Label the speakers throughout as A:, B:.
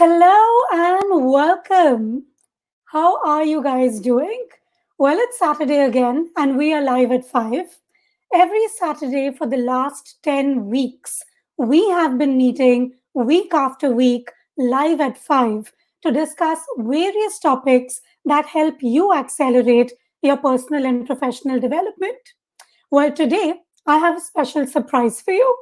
A: Hello and welcome. How are you guys doing? Well, it's Saturday again, and we are live at 5. Every Saturday for the last 10 weeks, we have been meeting week after week live at 5 to discuss various topics that help you accelerate your personal and professional development. Well, today I have a special surprise for you.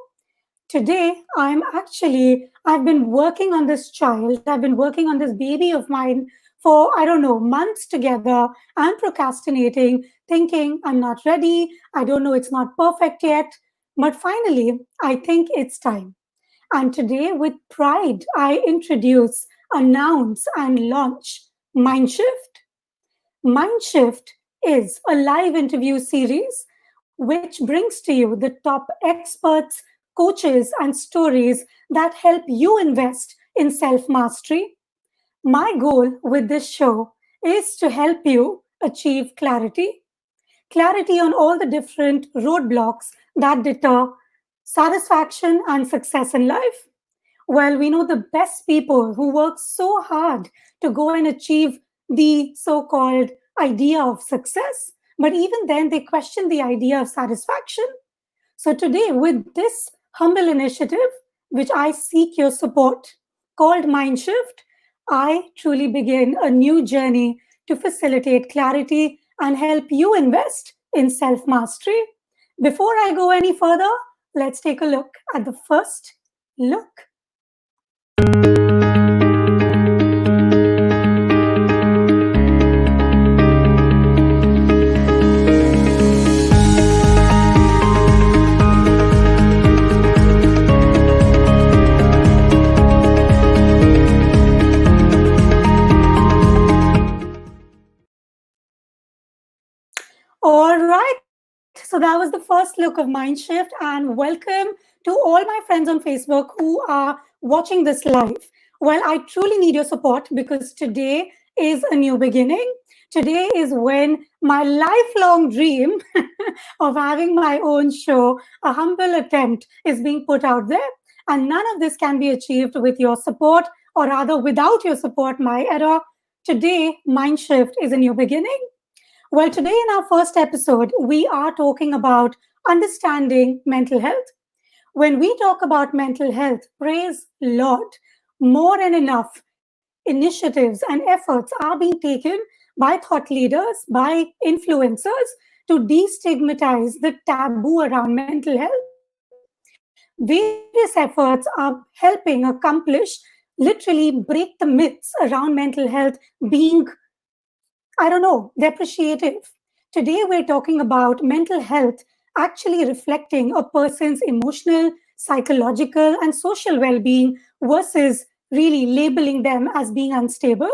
A: Today, I've been working on this child, I've been working on this baby of mine for, I don't know, months together. I'm procrastinating, thinking I'm not ready, I don't know, it's not perfect yet. But finally, I think it's time. And today, with pride, I introduce, announce, and launch Mindshift. Mindshift is a live interview series which brings to you the top experts, coaches, and stories that help you invest in self mastery. My goal with this show is to help you achieve clarity on all the different roadblocks that deter satisfaction and success in life. Well, we know the best people who work so hard to go and achieve the so called idea of success, but even then they question the idea of satisfaction. So, today, with this humble initiative, which I seek your support, called Mindshift, I truly begin a new journey to facilitate clarity and help you invest in self mastery. Before I go any further, let's take a look at the first look. All right. So that was the first look of Mindshift, and welcome to all my friends on Facebook who are watching this live. Well, I truly need your support because today is a new beginning. Today is when my lifelong dream of having my own show, a humble attempt, is being put out there. And none of this can be achieved with your support, or rather, without your support, my error. Today, Mindshift is a new beginning. Well, today in our first episode, we are talking about understanding mental health. When we talk about mental health, praise Lord, more than enough initiatives and efforts are being taken by thought leaders, by influencers to destigmatize the taboo around mental health. Various efforts are helping accomplish, literally break the myths around mental health being, I don't know, depreciative. Today, we're talking about mental health actually reflecting a person's emotional, psychological, and social well being versus really labeling them as being unstable.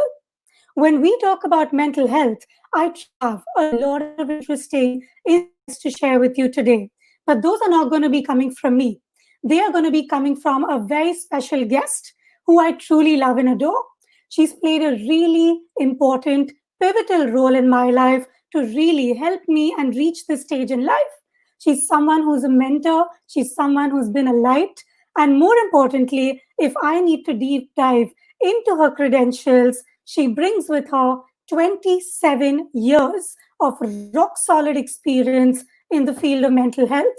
A: When we talk about mental health, I have a lot of interesting insights to share with you today. But those are not going to be coming from me. They are going to be coming from a very special guest who I truly love and adore. She's played a really important, pivotal role in my life to really help me and reach this stage in life. She's someone who's a mentor, she's someone who's been a light, and more importantly, if I need to deep dive into her credentials, she brings with her 27 years of rock solid experience in the field of mental health.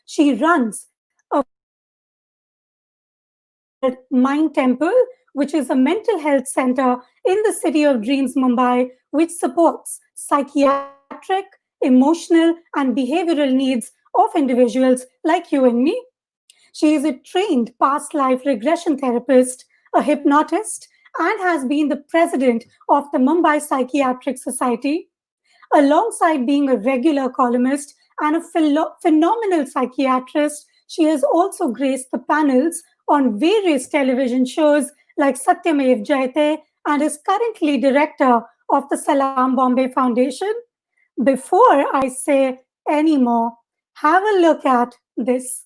A: She runs a Mind Temple, which is a mental health center in the City of Dreams, Mumbai, which supports psychiatric, emotional, and behavioral needs of individuals like you and me. She is a trained past life regression therapist, a hypnotist, and has been the president of the Mumbai Psychiatric Society. Alongside being a regular columnist and a phenomenal psychiatrist, she has also graced the panels on various television shows like Satyamev Jayate and is currently director of the Salam Bombay Foundation. Before I say any more, have a look at this.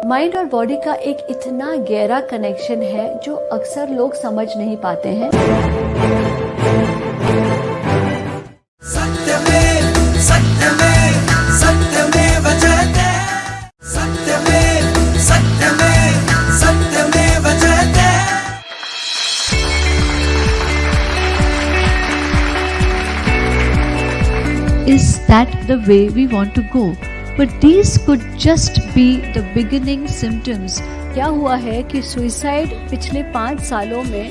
B: Mind और body का एक इतना गहरा connection है जो अक्सर लोग समझ नहीं पाते हैं। सत्यमेव सत्यमेव सत्यमेव जयते, सत्यमेव सत्यमेव सत्यमेव जयते। is that the way we want to go? But these could just be the beginning symptoms. क्या हुआ है कि सुइसाइड पिछले 5 सालों में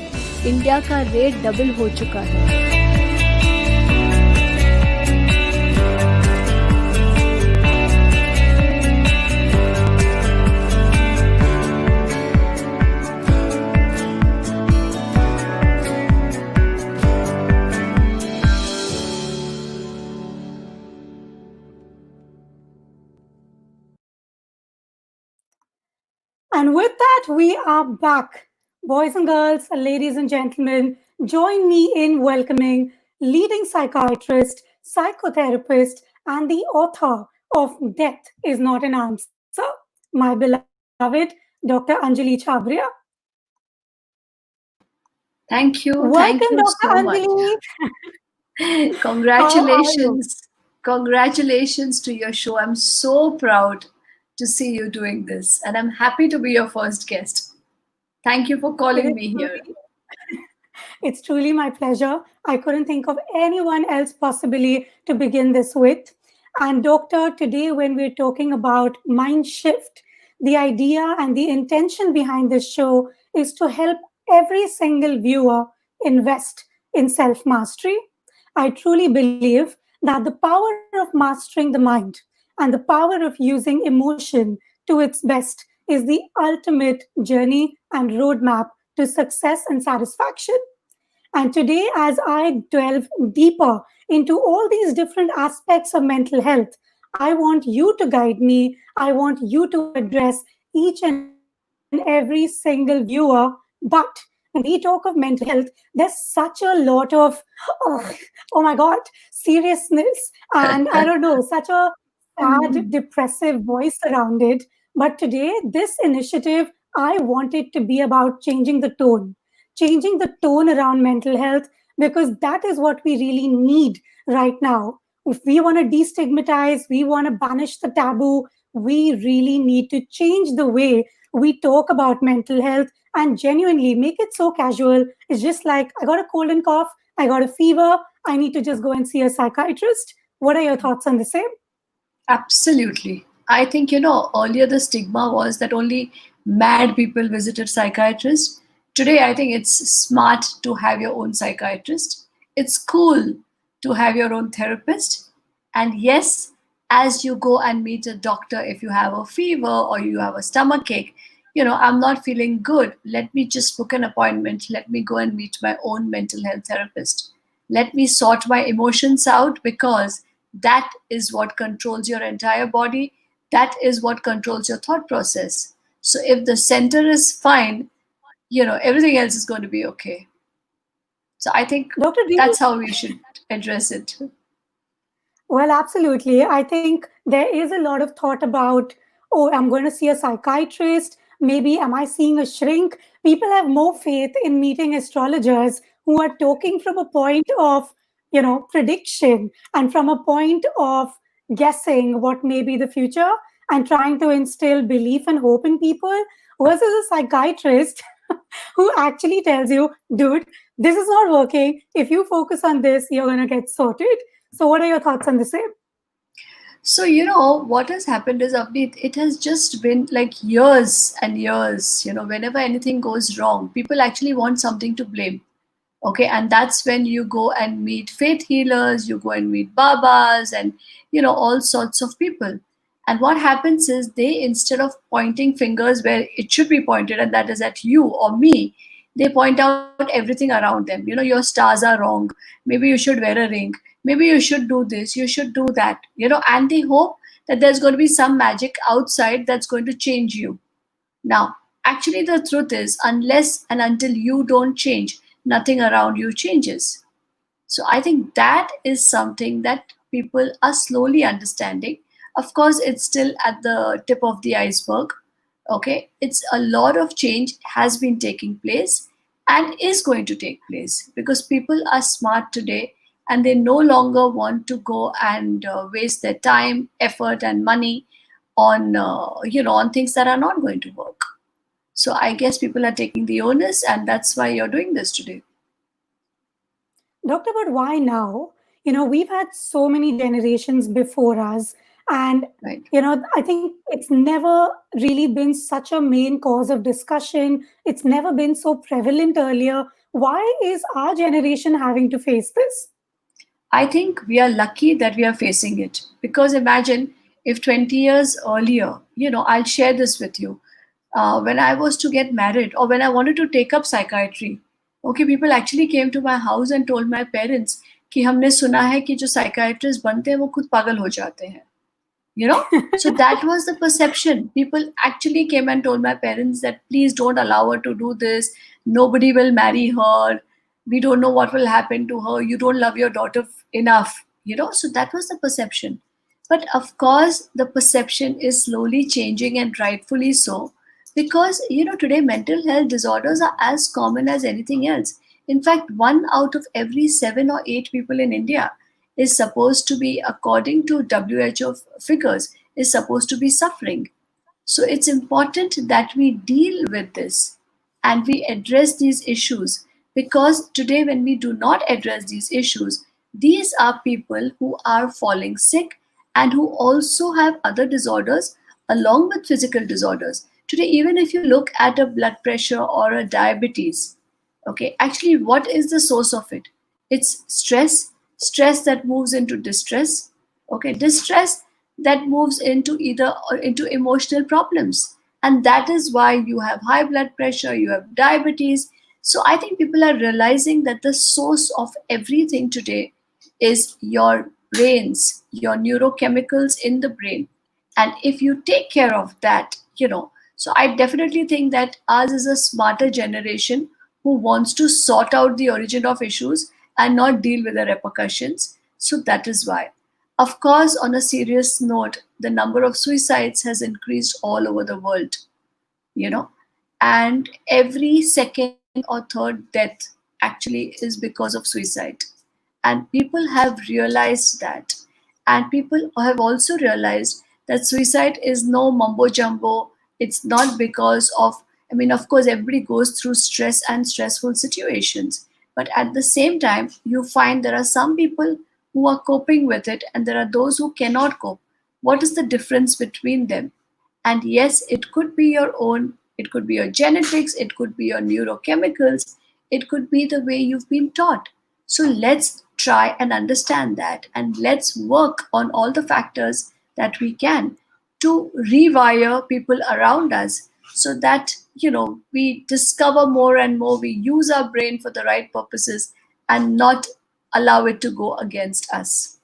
B: इंडिया का रेट डबल हो चुका है.
A: And with that, we are back. Boys and girls, ladies and gentlemen, join me in welcoming leading psychiatrist, psychotherapist, and the author of Death is Not an Answer, my beloved Dr. Anjali Chhabria.
C: Thank you.
A: Welcome,
C: Thank you
A: Dr.
C: so much.
A: Anjali.
C: Congratulations. Congratulations to your show. I'm so proud to see you doing this, and I'm happy to be your first guest. Thank you for calling me here.
A: It's truly my pleasure. I couldn't think of anyone else possibly to begin this with. And, Doctor, today when we're talking about mind shift, the idea and the intention behind this show is to help every single viewer invest in self mastery. I truly believe that the power of mastering the mind and the power of using emotion to its best is the ultimate journey and roadmap to success and satisfaction. And today, as I delve deeper into all these different aspects of mental health, I want you to guide me. I want you to address each and every single viewer. But when we talk of mental health, there's such a lot of, oh my God, seriousness. And I don't know, such a sad, depressive voice around it. But today, this initiative, I want it to be about changing the tone around mental health, because that is what we really need right now. If we want to destigmatize, we want to banish the taboo, we really need to change the way we talk about mental health and genuinely make it so casual. It's just like, I got a cold and cough, I got a fever, I need to just go and see a psychiatrist. What are your thoughts on the same?
C: Absolutely. I think, earlier the stigma was that only mad people visited psychiatrists. Today, I think it's smart to have your own psychiatrist. It's cool to have your own therapist. And yes, as you go and meet a doctor, if you have a fever or you have a stomach ache, I'm not feeling good. Let me just book an appointment. Let me go and meet my own mental health therapist. Let me sort my emotions out, because that is what controls your entire body. That is what controls your thought process. So if the center is fine, everything else is going to be okay. So I think
A: Doctor, do you
C: that's how we should address it.
A: Well, absolutely. I think there is a lot of thought about, oh, I'm going to see a psychiatrist. Maybe am I seeing a shrink? People have more faith in meeting astrologers who are talking from a point of, prediction and from a point of guessing what may be the future and trying to instill belief and hope in people, versus a psychiatrist who actually tells you, dude, this is not working. If you focus on this, you're going to get sorted. So, what are your thoughts on the same?
C: So, what has happened is, Avneet, it has just been like years and years. Whenever anything goes wrong, people actually want something to blame. Okay, and that's when you go and meet faith healers, you go and meet babas, and all sorts of people. And what happens is, they, instead of pointing fingers where it should be pointed, and that is at you or me, they point out everything around them. Your stars are wrong, maybe you should wear a ring, maybe you should do this, you should do that, and they hope that there's going to be some magic outside that's going to change you. Now, actually, the truth is, unless and until you don't change, nothing around you changes. So I think that is something that people are slowly understanding. Of course, it's still at the tip of the iceberg. Okay, it's a lot of change has been taking place and is going to take place, because people are smart today and they no longer want to go and waste their time, effort, and money on on things that are not going to work. So I guess people are taking the onus, and that's why you're doing this today.
A: Doctor, but why now? We've had so many generations before us, and
C: Right.
A: I think it's never really been such a main cause of discussion. It's never been so prevalent earlier. Why is our generation having to face this?
C: I think we are lucky that we are facing it, because imagine if 20 years earlier, I'll share this with you. When I was to get married or when I wanted to take up psychiatry, okay, people actually came to my house and told my parents कि हमने सुना है कि जो psychiatrist बनते हैं वो खुद पागल हो जाते हैं. you know so that was the perception. People actually came and told my parents that please don't allow her to do this, nobody will marry her, we don't know what will happen to her, you don't love your daughter enough. So that was the perception. But of course the perception is slowly changing, and rightfully so, because today mental health disorders are as common as anything else. In fact, 1 out of every 7 or 8 people in India is supposed to be, according to WHO figures, is supposed to be suffering. So it's important that we deal with this and we address these issues, because today, when we do not address these issues, these are people who are falling sick and who also have other disorders along with physical disorders. Today, even if you look at a blood pressure or a diabetes, okay, actually, what is the source of it? It's stress that moves into distress, okay, distress that moves into either into emotional problems, and that is why you have high blood pressure, you have diabetes. So I think people are realizing that the source of everything today is your brains, your neurochemicals in the brain. And if you take care of that, so I definitely think that ours is a smarter generation who wants to sort out the origin of issues and not deal with the repercussions. So that is why. Of course, on a serious note, the number of suicides has increased all over the world, you know, and every second or third death actually is because of suicide. And people have realized that. And people have also realized that suicide is no mumbo jumbo. It's not because of, I mean, of course, everybody goes through stress and stressful situations. But at the same time, you find there are some people who are coping with it and there are those who cannot cope. What is the difference between them? And yes, it could be your own, it could be your genetics, it could be your neurochemicals, it could be the way you've been taught. So let's try and understand that, and let's work on all the factors that we can to rewire people around us, so that we discover more and more, we use our brain for the right purposes and not allow it to go against us.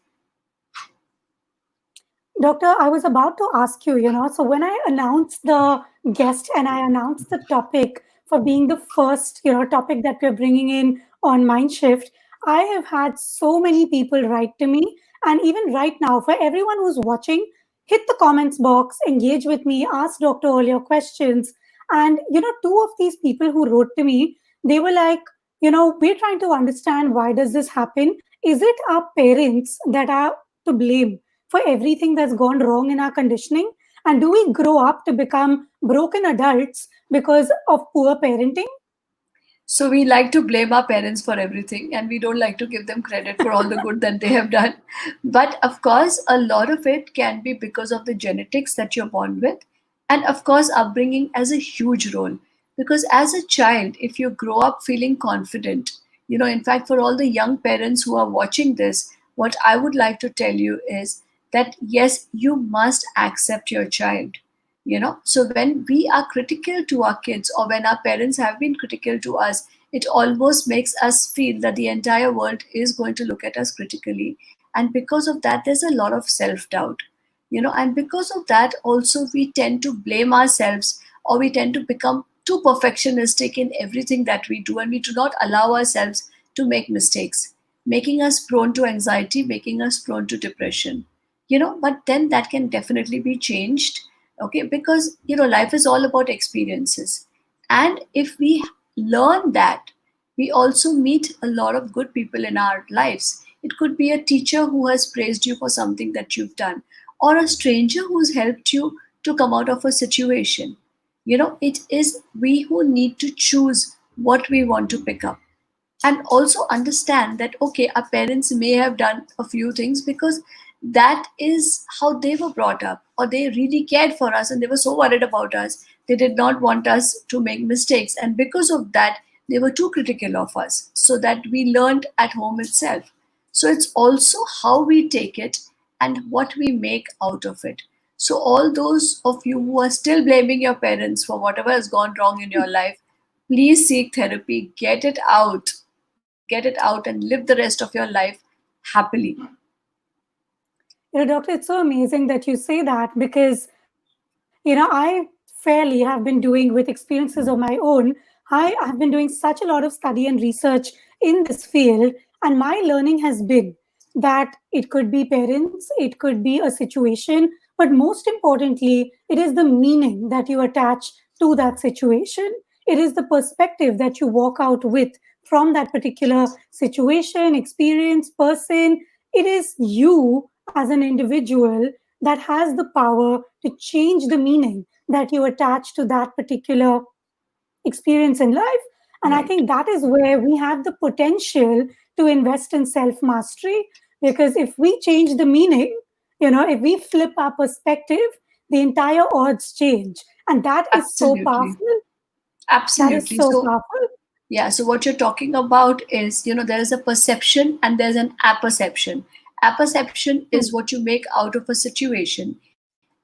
A: Doctor, I was about to ask you, so when I announced the guest and I announced the topic for being the first, topic that we're bringing in on Mindshift, I have had so many people write to me. And even right now, for everyone who's watching, hit the comments box, engage with me, ask Dr. all your questions. And, two of these people who wrote to me, they were like, we're trying to understand why does this happen? Is it our parents that are to blame for everything that's gone wrong in our conditioning? And do we grow up to become broken adults because of poor parenting?
C: So we like to blame our parents for everything and we don't like to give them credit for all the good that they have done. But of course, a lot of it can be because of the genetics that you're born with. And of course, upbringing has a huge role. Because as a child, if you grow up feeling confident, in fact, for all the young parents who are watching this, what I would like to tell you is that yes, you must accept your child. So when we are critical to our kids, or when our parents have been critical to us, it almost makes us feel that the entire world is going to look at us critically. And because of that, there's a lot of self-doubt. And because of that also, we tend to blame ourselves, or we tend to become too perfectionistic in everything that we do, and we do not allow ourselves to make mistakes, making us prone to anxiety, making us prone to depression. But then that can definitely be changed, okay, because life is all about experiences. And if we learn that, we also meet a lot of good people in our lives. It could be a teacher who has praised you for something that you've done, or a stranger who's helped you to come out of a situation. It is we who need to choose what we want to pick up. and also understand that okay, our parents may have done a few things because that is how they were brought up, or they really cared for us and they were so worried about us. They did not want us to make mistakes, and because of that they were too critical of us, so that we learned at home itself. So it's also how we take it and what we make out of it. So all those of you who are still blaming your parents for whatever has gone wrong in your life, please seek therapy, get it out, and live the rest of your life happily.
A: Doctor, it's so amazing that you say that because, I fairly have been doing with experiences of my own. I have been doing such a lot of study and research in this field, and my learning has been that it could be parents, it could be a situation, but most importantly, it is the meaning that you attach to that situation. It is the perspective that you walk out with from that particular situation, experience, person. It is you as an individual that has the power to change the meaning that you attach to that particular experience in life. And I
C: Right.
A: think that is where we have the potential to invest in self mastery. Because if we change the meaning, if we flip our perspective, the entire odds change. And that is so
C: Absolutely.
A: powerful. That is
C: Absolutely.
A: so
C: So,
A: powerful.
C: yeah, so what you're talking about is, there is a perception and there's an apperception. Apperception
A: Hmm.
C: is what you make out of a situation.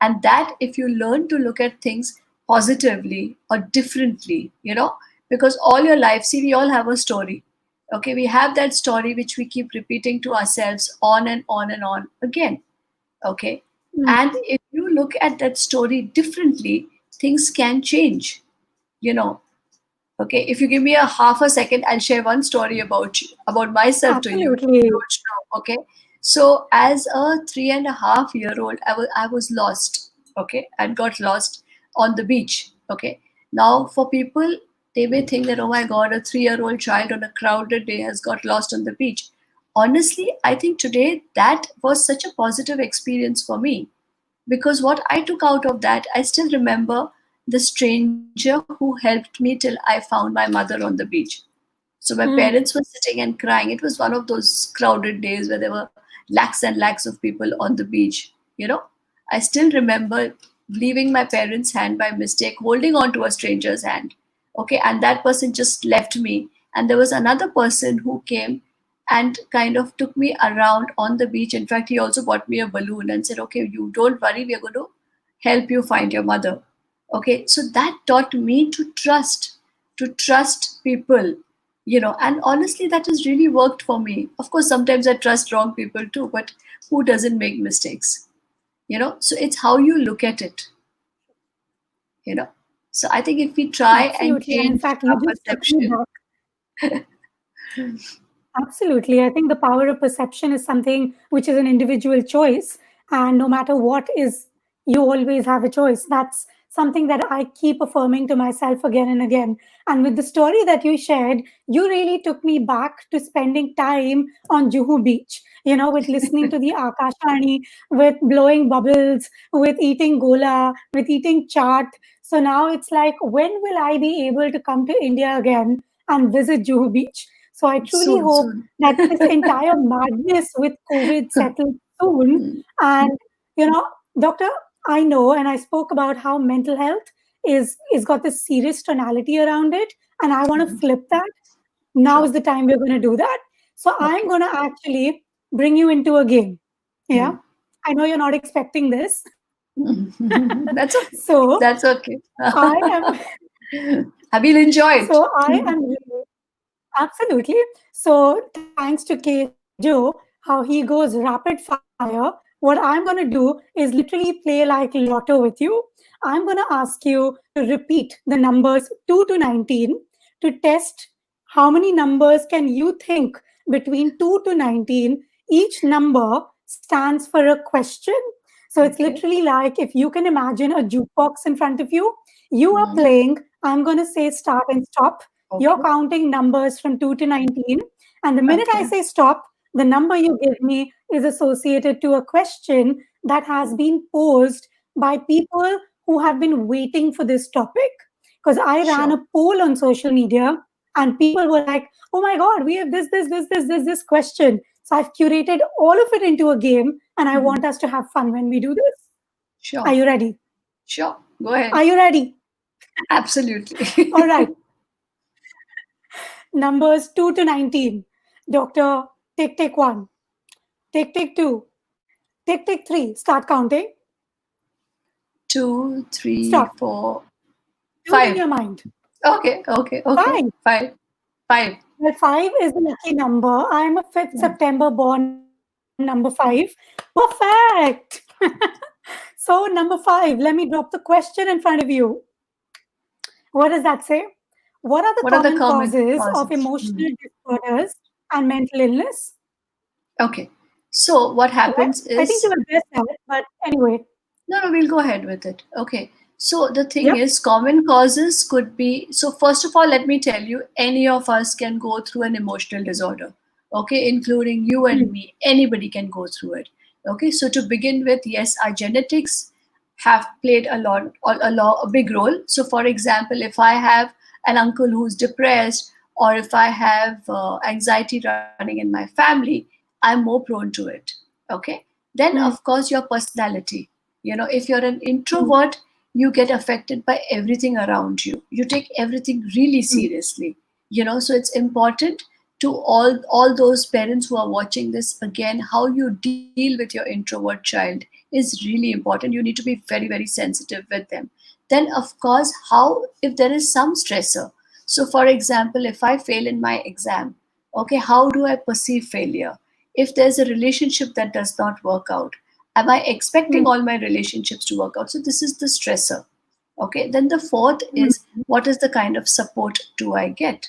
C: And that, if you learn to look at things positively or differently, because all your life, see, we all have a story. Okay, we have that story which we keep repeating to ourselves on and on and on again. Okay,
A: Hmm.
C: and if you look at that story differently, things can change. You know, okay, if you give me a half a second, I'll share one story about you, about myself to you.
A: Absolutely.
C: You would know, okay? So, as a 3.5 year old, I was lost, okay, and got lost on the beach, okay. Now, for people, they may think that, oh my God, a 3 year old child on a crowded day has got lost on the beach. Honestly, I think today that was such a positive experience for me, because what I took out of that, I still remember the stranger who helped me till I found my mother on the beach. So my
A: Hmm.
C: parents were sitting and crying. It was one of those crowded days where there were lakhs and lakhs of people on the beach. I still remember leaving my parents' hand by mistake, holding on to a stranger's hand. Okay, and that person just left me. And there was another person who came and kind of took me around on the beach. In fact, he also bought me a balloon and said, okay, you don't worry, we are going to help you find your mother. Okay, so that taught me to trust people, and honestly that has really worked for me. Of course, sometimes I trust wrong people too, but who doesn't make mistakes? So it's how you look at it. you know so I think if we try and
A: Absolutely. And in
C: change
A: fact, you
C: our
A: just took me
C: perception.
A: back. Absolutely. I think the power of perception is something which is an individual choice. And no matter what is, you always have a choice. That's something that I keep affirming to myself again and again. And with the story that you shared, you really took me back to spending time on Juhu Beach, with listening to the Akashani, with blowing bubbles, with eating gola, with eating chaat. So now it's like, when will I be able to come to India again and visit Juhu Beach? So I truly
C: Soon,
A: hope
C: soon.
A: that this entire madness with COVID settles soon.
C: Hmm.
A: And doctor, I know, and I spoke about how mental health is got this serious tonality around it, and I want to flip that. Now is
C: Sure.
A: the time we're going to do that. So I'm
C: Okay.
A: going to actually bring you into a game. Yeah,
C: Hmm.
A: I know you're not expecting this.
C: That's okay.
A: So
C: That's okay.
A: I am.
C: I will enjoy it.
A: So I am really absolutely. So thanks to Kejo, how he goes rapid fire. What I'm going to do is literally play like lotto with you. I'm going to ask you to repeat the numbers 2 to 19 to test how many numbers can you think between 2 to 19. Each number stands for a question. So it's
C: Okay.
A: literally like if you can imagine a jukebox in front of you, you are
C: Hmm.
A: playing. I'm going to say start and stop. You're
C: Okay.
A: counting numbers from 2 to 19. And the minute I
C: Okay.
A: say stop, the number you give me is associated to a question that has been posed by people who have been waiting for this topic. Because I ran
C: Sure.
A: a poll on social media and people were like, oh my God, we have this question. So I've curated all of it into a game, and I
C: Mhm.
A: want us to have fun when we do this. Are
C: Sure.
A: you ready?
C: Sure. Go
A: Are
C: ahead.
A: you ready? All
C: Absolutely.
A: right. Numbers 2 to 19. Doctor, tick 1, tick 2, tick 3. Start counting.
C: Two, three,
A: Stop.
C: four,
A: Do it in
C: five.
A: your mind.
C: Okay, okay, okay.
A: 5.
C: Five. Five.
A: Well, 5 is the lucky number. I'm a 5th
C: Yeah.
A: September born number 5. Perfect. So, number 5, let me drop the question in front of you. What does that say? What are the
C: What are the
A: common
C: common
A: causes of
C: causes?
A: emotional disorders and mental illness?
C: Okay. So what
A: What?
C: happens
A: I think you
C: is,
A: addressed that, but anyway.
C: no, no, we'll go ahead with it. Okay. So the thing
A: Yep.
C: is, common causes could be, so first of all, let me tell you, any of us can go through an emotional disorder. Okay, including you and
A: Mm,
C: me. Anybody can go through it. Okay, so to begin with, yes, our genetics have played a big role. So, for example, if I have an uncle who's depressed, or if I have anxiety running in my family, I'm more prone to it. Okay, then of
A: mm,
C: course your personality. If you're an
A: mm,
C: introvert, you get affected by everything around you. You take everything really
A: mm,
C: seriously. So it's important to all those parents who are watching this, again, how you deal with your introvert child is really important. You need to be very, very sensitive with them. Then of course, how if there is some stressor. So for example, if I fail in my exam, okay, how do I perceive failure? If there's a relationship that does not work out, am I expecting
A: mm,
C: all my relationships to work out? So this is the stressor. Okay, then the fourth
A: mm,
C: is, what is the kind of support do I get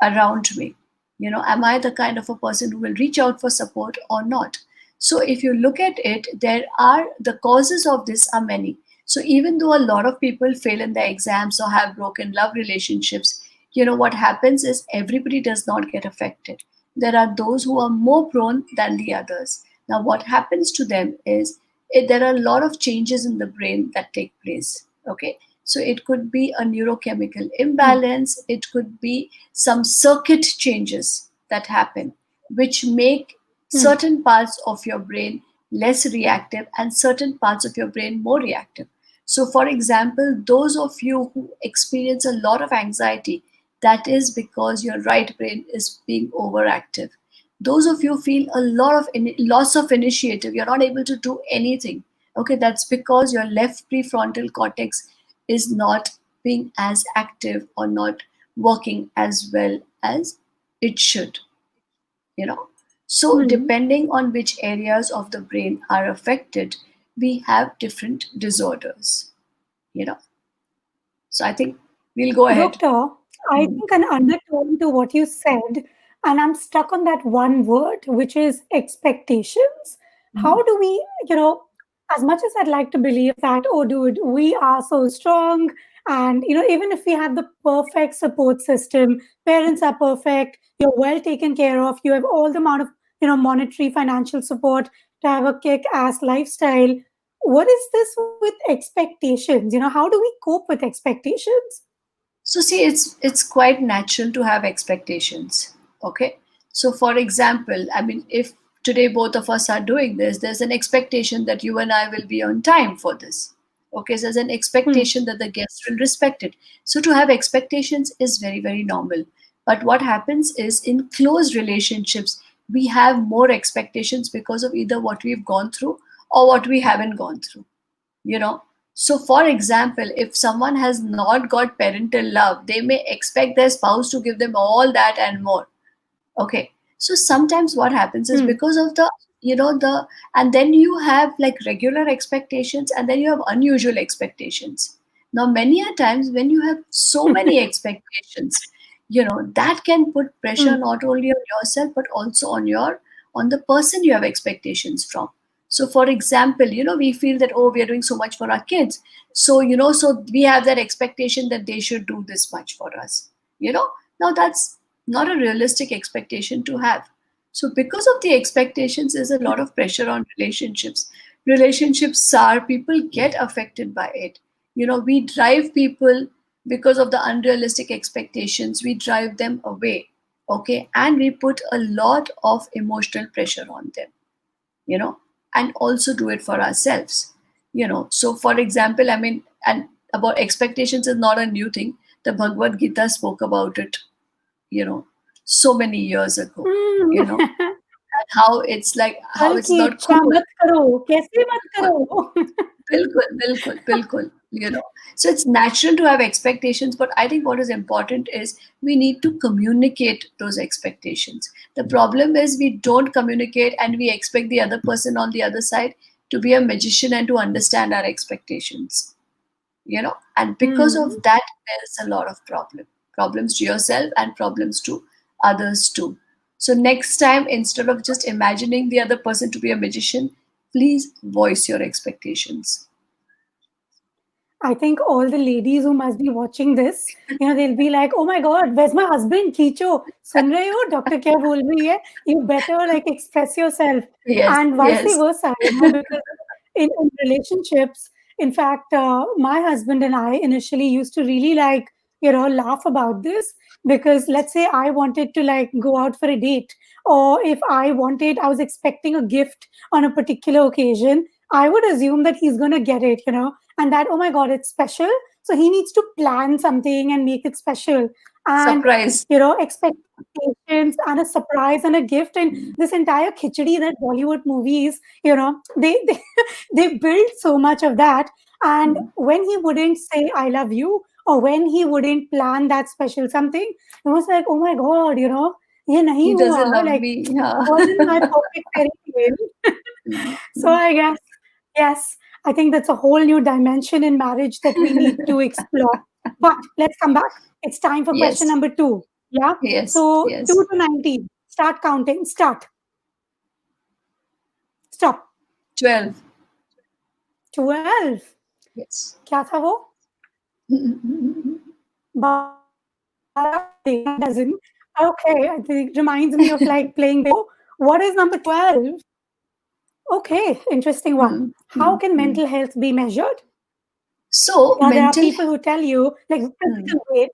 C: around me? Am I the kind of a person who will reach out for support or not? So if you look at it, the causes of this are many. So even though a lot of people fail in their exams or have broken love relationships, what happens is everybody does not get affected. There are those who are more prone than the others. Now what happens to them is, there are a lot of changes in the brain that take place. Okay, so it could be a neurochemical
A: mm,
C: imbalance, it could be some circuit changes that happen, which make
A: mm,
C: certain parts of your brain less reactive and certain parts of your brain more reactive. So, for example, those of you who experience a lot of anxiety, that is because your right brain is being overactive. Those of you feel a lot of loss of initiative, you're not able to do anything. Okay, that's because your left prefrontal cortex is not being as active or not working as well as it should. you know so
A: mm.
C: depending on which areas of the brain are affected, we have different disorders. you know so I think we'll go ahead.
A: Doctor, I
C: Mhm.
A: think an undertone to what you said, and I'm stuck on that one word, which is expectations. How
C: Mhm.
A: do we, as much as I'd like to believe that, oh, dude, we are so strong, and, even if we have the perfect support system, parents are perfect, you're well taken care of, you have all the amount of, monetary, financial support to have a kick ass lifestyle. What is this with expectations? How do we cope with expectations?
C: So see, it's quite natural to have expectations. Okay. So for example, I mean, if today both of us are doing this, there's an expectation that you and I will be on time for this. Okay, so there's an
A: Hmm.
C: expectation that the guest will respect it. So to have expectations is very, very normal. But what happens is, in close relationships, we have more expectations because of either what we've gone through or what we haven't gone through. you know so for example, if someone has not got parental love, they may expect their spouse to give them all that and more. Okay, so sometimes what happens is,
A: Hmm.
C: because of the and then you have like regular expectations, and then you have unusual expectations. Now many a times when you have so many expectations, that can put
A: Hmm.
C: pressure not only on yourself but also on the person you have expectations from. So for example, we feel that, oh, we are doing so much for our kids, so we have that expectation that they should do this much for us. Now that's not a realistic expectation to have. So because of the expectations, there's a lot of pressure on relationships. Relationships sour, people get affected by it. We drive people because of the unrealistic expectations, we drive them away. Okay, and we put a lot of emotional pressure on them, you know, and also do it for ourselves, you know. So, for example, I mean, and about expectations is not a new thing. The Bhagavad Gita spoke about it, you know, so many years ago, you know,
A: Hmm.
C: and how it's like,
A: फल
C: how it's
A: की
C: not
A: इच्छा
C: cool.
A: मत करो, कैसे मत करो?
C: बिल्कुल, बिल्कुल, बिल्कुल, you know. So it's natural to have expectations, but I think what is important is we need to communicate those expectations. The problem is we don't communicate and we expect the other person on the other side to be a magician and to understand our expectations, you know. And because of
A: Hmm.
C: that, there's a lot of problems to yourself and problems to others too. So next time, instead of just imagining the other person to be a magician, please voice your expectations.
A: I think all the ladies who must be watching this, they'll be like, "Oh my God, where's my husband? Chicho, सुन रहे हो? Doctor क्या बोल रही है? You better like express yourself."
C: Yes,
A: And vice
C: yes.
A: versa, because in relationships, in fact, my husband and I initially used to really like, laugh about this because let's say I wanted to like go out for a date, or if I was expecting a gift on a particular occasion, I would assume that he's going to get it, and that, oh my God, it's special. So he needs to plan something and make it special. And,
C: Surprise.
A: expectations and a surprise and a gift and this entire khichdi that Bollywood movies, they they build so much of that. And when he wouldn't say I love you, or when he wouldn't plan that special something, it was like, oh my God, ye nahi
C: He doesn't
A: hua.
C: love
A: Like,
C: me.
A: it
C: Yeah.
A: wasn't my perfect fairy tale. So I guess, yes, I think that's a whole new dimension in marriage that we need to explore. But let's come back. It's time for question
C: Yes,
A: number two. Yeah.
C: yes,
A: So
C: yes.
A: 2 to 19. Start counting. Start. Stop.
C: 12.
A: 12.
C: Yes.
A: क्या था वो? 12 dozen. Okay, I think it reminds me of like playing bingo. What is number 12? Okay, interesting one.
C: Hmm,
A: How
C: hmm,
A: can
C: hmm.
A: mental health be measured?
C: So,
A: There are
C: mental.
A: people who tell you, like
C: Hmm,
A: physical weight,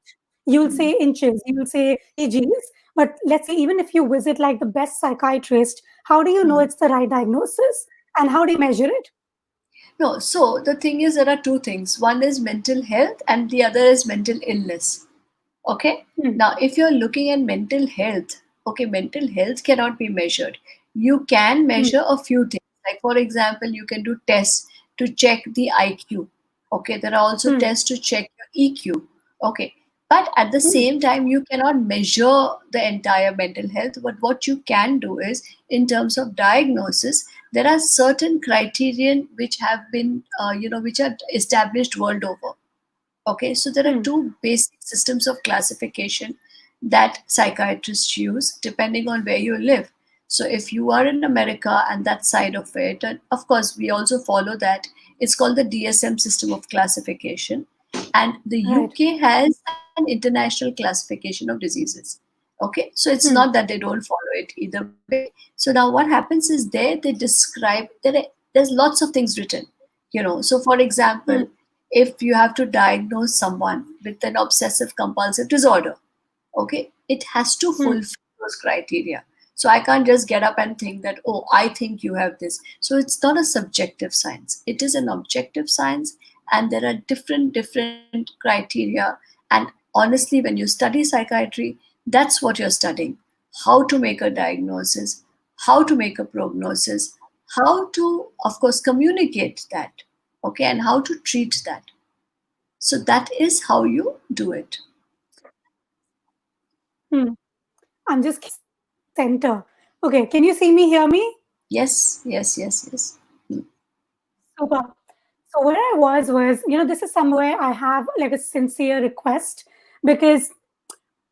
A: you'll
C: hmm,
A: say inches, you'll say kgs. But let's say, even if you visit like the best psychiatrist, how do you know
C: hmm.
A: it's the right diagnosis? And how do you measure it?
C: No, so the thing is, there are two things. One is mental health, and the other is mental illness. Okay.
A: Hmm,
C: Now, if you're looking at mental health, okay, mental health cannot be measured. You can
A: hmm,
C: measure a few things. Like, for example, you can do tests to check the IQ. Okay. There are also
A: hmm,
C: tests to check your EQ. Okay. But at the
A: hmm,
C: same time, you cannot measure the entire mental health. But what you can do is, in terms of diagnosis, there are certain criterion which have been, which are established world over. Okay, so there are
A: hmm,
C: two basic systems of classification that psychiatrists use depending on where you live. So if you are in America and that side of it, and of course we also follow that, it's called the DSM system of classification. And the
A: right.
C: UK has an international classification of diseases. Okay, so it's not
A: Hmm,
C: that they don't follow it either way. So now what happens is there they describe there's lots of things written. So for example,
A: hmm,
C: if you have to diagnose someone with an obsessive compulsive disorder, okay, it has to
A: hmm,
C: fulfill those criteria. So I can't just get up and think that, oh, I think you have this. So it's not a subjective science, it is an objective science. And there are different criteria. And honestly, when you study psychiatry, that's what you're studying: how to make a diagnosis, how to make a prognosis, how to, of course, communicate that, okay, and how to treat that. So that is how you do it.
A: hmm. I'm just center. Okay, can you see me, hear me?
C: Yes, yes, yes, yes. Mm,
A: Super. So where I was, this is somewhere I have like a sincere request because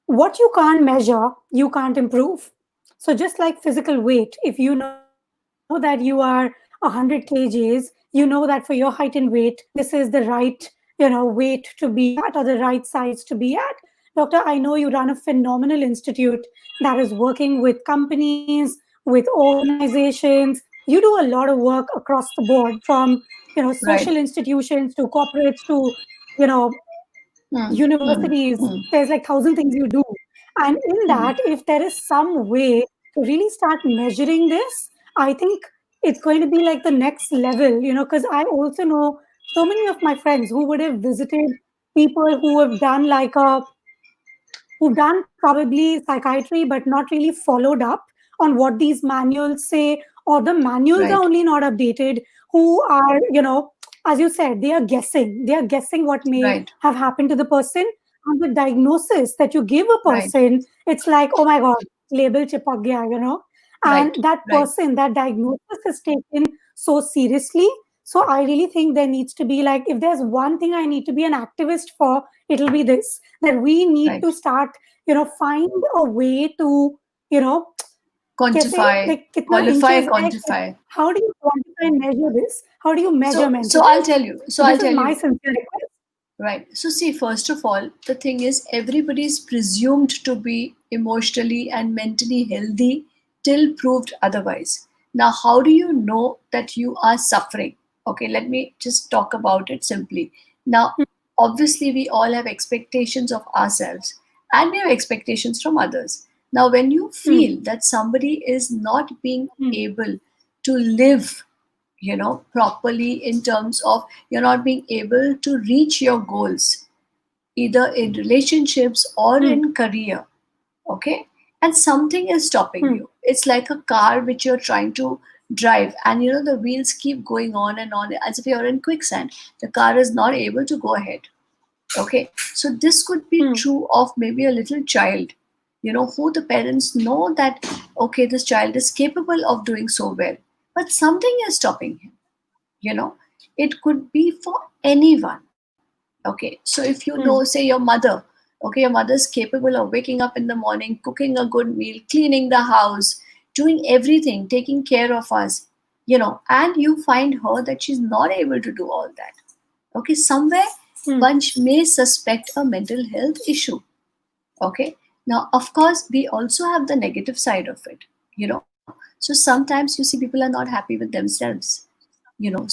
A: what you can't measure, you can't improve. So just like physical weight, if you know that you are 100 kgs, you know that for your height and weight, this is the right, weight to be at or the right size to be at. Doctor, I know you run a phenomenal institute that is working with companies, with organizations. You do a lot of work across the board from, social
C: right.
A: institutions to corporates to, you know, universities, there's like thousand things you do. And in that, if there is some way to really start measuring this, I think it's going to be like the next level, because I also know so many of my friends who would have visited people who have done like a who've done probably psychiatry but not really followed up on what these manuals say, or the manuals are
C: Right.
A: only not updated, who are, as you said, they are guessing what may
C: Right.
A: have happened to the person. And the diagnosis that you give a
C: Right.
A: person, it's like, oh my God, label chipak gaya, and
C: Right.
A: that
C: Right.
A: person, that diagnosis is taken so seriously. So I really think there needs to be, like, if there's one thing I need to be an activist for, it'll be this, that we need
C: Right.
A: to start, find a way to, you know, कैसे,
C: Quantify,
A: like कितना
C: qualify,
A: inches है,
C: quantify.
A: how do you quantify and measure this? How do you measure
C: So
A: mental
C: I'll
A: health?
C: tell you. So
A: So
C: I'll
A: this is
C: tell
A: my
C: you.
A: sincere request.
C: Right. So see, first of all, the thing is everybody is presumed to be emotionally and mentally healthy till proved otherwise. Now, how do you know that you are suffering? Okay, let me just talk about it simply. Now, obviously, we all have expectations of ourselves and we have expectations from others. Now, when you
A: Hmm.
C: feel that somebody is not being
A: Hmm.
C: able to live, properly, in terms of you're not being able to reach your goals either in relationships or
A: Hmm.
C: in career, okay, and something is stopping
A: Hmm.
C: you. It's like a car which you're trying to drive, and the wheels keep going on as if you're in quicksand. The car is not able to go ahead. Okay, so this could be
A: Hmm.
C: true of maybe a little child, who the parents know that, okay, this child is capable of doing so well, but something is stopping him. you know it could be for anyone. Okay, so if you know,
A: Hmm.
C: say your mother, okay, your mother is capable of waking up in the morning, cooking a good meal, cleaning the house, doing everything, taking care of us, and you find her that she's not able to do all that. Okay, somewhere
A: Hmm.
C: one may suspect a mental health issue. Okay, now of course we also have the negative side of it. So sometimes you see people are not happy with themselves.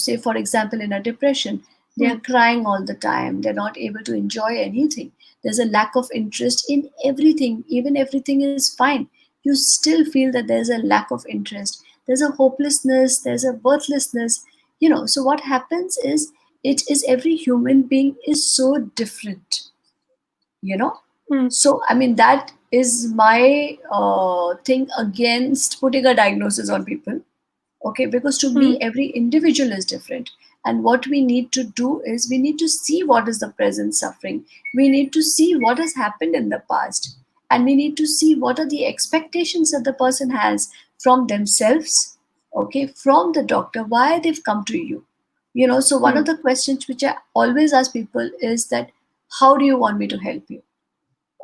C: Say for example, in a depression, they
A: Hmm.
C: are crying all the time, they're not able to enjoy anything, there's a lack of interest in everything, even everything is fine, you still feel that there's a lack of interest, there's a hopelessness, there's a worthlessness. So what happens is, it is every human being is so different. you know
A: Hmm.
C: so I mean, that is my thing against putting a diagnosis on people. Okay, because to me
A: Hmm.
C: every individual is different, and what we need to do is we need to see what is the present suffering, we need to see what has happened in the past, and we need to see what are the expectations that the person has from themselves, okay, from the doctor, why they've come to you. So one
A: Hmm.
C: of the questions which I always ask people is that, how do you want me to help you?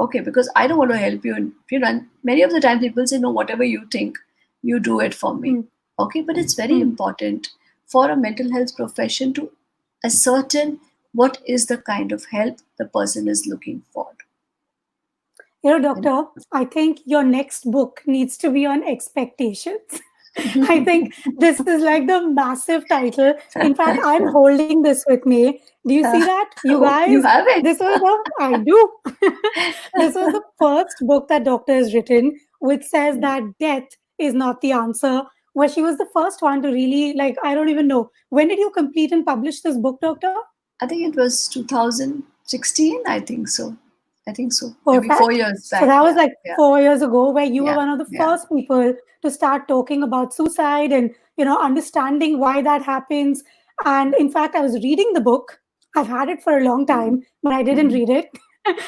C: Okay, because I don't want to help you, and many of the time people say, no, whatever you think, you do it for me.
A: Hmm.
C: Okay, but it's very
A: Hmm.
C: important for a mental health profession to ascertain what is the kind of help the person is looking for.
A: Doctor, I think your next book needs to be on expectations. I think this is like the massive title. In fact, I'm holding this with me. Do you see that? You
C: Oh, you
A: guys,
C: have it.
A: this was I do. This was the first book that doctor has written, which says that death is not the answer. Where she was the first one to really, like, I don't even know. When did you complete and publish this book, doctor?
C: I think it was 2016. I think so. Maybe four
A: Perfect.
C: years
A: So
C: back.
A: that was
C: Yeah,
A: like
C: yeah,
A: 4 years ago, where you were
C: yeah,
A: one of the
C: yeah.
A: first people to start talking about suicide and understanding why that happens. And in fact, I was reading the book. I've had it for a long
C: Hmm,
A: time, but I didn't
C: hmm,
A: read it.